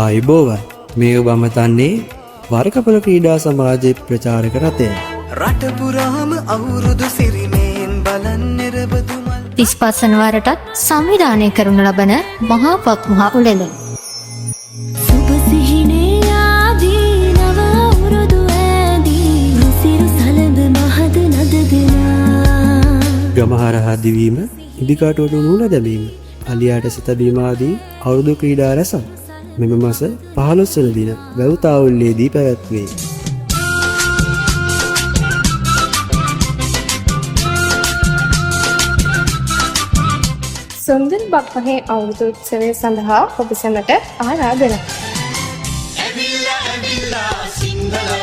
ආයුබෝවන් මේ ඔබ අමතන්නේ වරකපොළ ක්‍රීඩා සමාජයේ ප්‍රචාරක රථය. රට පුරාම අවුරුදු සිරිමයෙන් බලන් නිරබදුමල් 35 වන වරටත් සංවිධානය කරනු ලබන මහා පොත් මහා උළෙල. සුබ සිහිනේ ආදී නව අවුරුදු ඇදී සිරු සලඹ මහද නද දෙනා ගමහරහා දිවීම, ඉදිකාටුවට නූල දැමීම, අලියාට සිත බීම ආදී අවුරුදු ක්‍රීඩා රැසක් මෙම මාස 15 වන දින වැව්තාවුල්ලේදී පැවැත්වේ. සුන්දර බක්මහේ අවුරුදු උත්සවය සඳහා ඔබ සැමට ආරාධනා. ඇවිල්ලා සිංහල